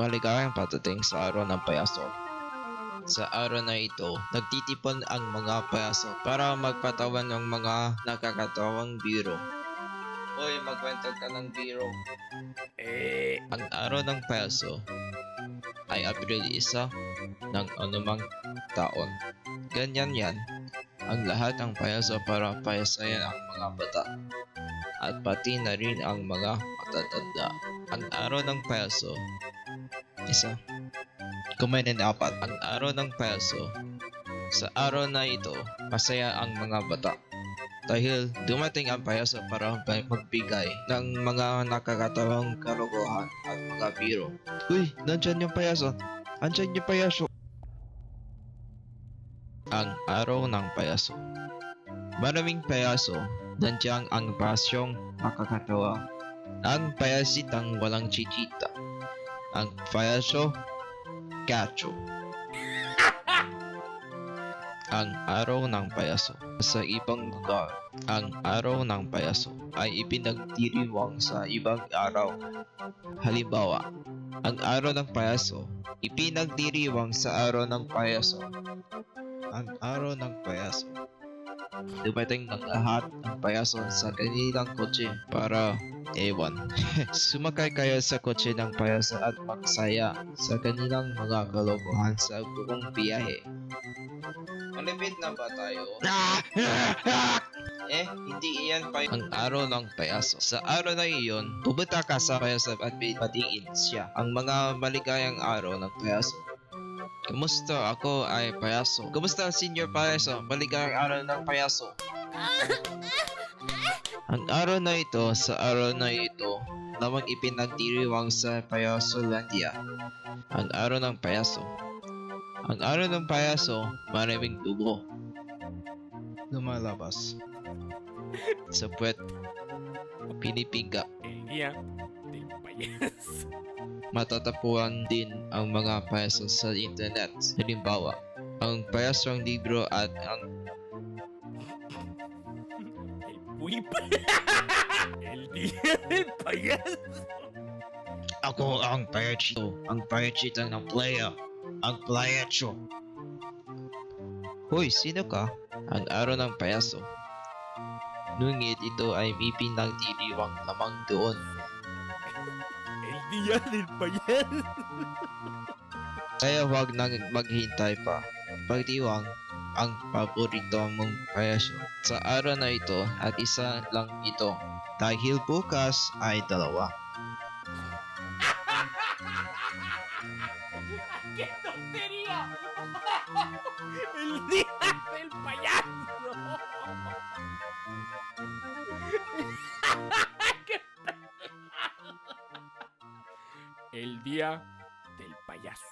Maligayang patating sa araw ng payaso. Sa araw na ito, nagtitipon ang mga payaso para magpatawan ng mga nakakatawang biro. Hoy, magkwento ka ng biro. Ang araw ng payaso ay Abril 1 ng anumang taon. Ganyan yan, ang lahat ng payaso para payasayan ang mga bata. At pati na rin ang mga matatanda. Ang araw ng payaso, isa. Kumain ng apat. Ang araw ng payaso. Sa araw na ito, masaya ang mga bata. Dahil dumating ang payaso para magbigay ng mga nakakatawang kalokohan at mga biro. Uy, nandyan yung payaso. Andyan yung payaso. Ang araw ng payaso. Maraming payaso, nandiyan ang pasyong nakakatawa. Ang payasitang walang chichita. Ang payaso, Gacho. Ang araw ng payaso. Sa ibang lugar, ang araw ng payaso ay ipinagdiriwang sa ibang araw. Halimbawa, ang araw ng payaso, ipinagdiriwang sa araw ng payaso. Ang araw ng payaso. Dumating ng lahat ng payaso sa kanilang kotse para ewan. Sumakay kayo sa kotse ng payaso at magsaya sa kanilang mga kalokohan sa buong biyahe. Malapit na ba tayo? Hindi iyan pa ang araw ng payaso. Sa araw na iyon, pupunta ka sa payaso at patingin siya ang mga maligayang araw ng payaso. Kumusta? Ako ay payaso. Kumusta, senior payaso? Maligayang araw ng payaso. Ang araw na ito, sa araw na ito, lamang ipinagdiriwang sa Payasolandia. Ang araw ng payaso. Ang araw ng payaso, maraming tubo. Lumalabas. Sa puwet. Pinipiga. El día del payaso. Matatapuan din ang mga payaso sa internet. Halimbawa, ang payasong libro at ang El Puip. El día del payaso. ako ang payachito. Ang payachito ng player. Ang playacho. Hoy, sino ka? Ang araw ng payaso. Ngunit ito ay ipinagdiriwang lamang doon. El día del payaso. Kaya huwag nang maghintay pa. Pagdiwang ang paborito mong payaso sa araw na ito at isa lang ito. Dahil bukas ay dalawa. ¡Qué tontería! El día del payaso. El día del payaso.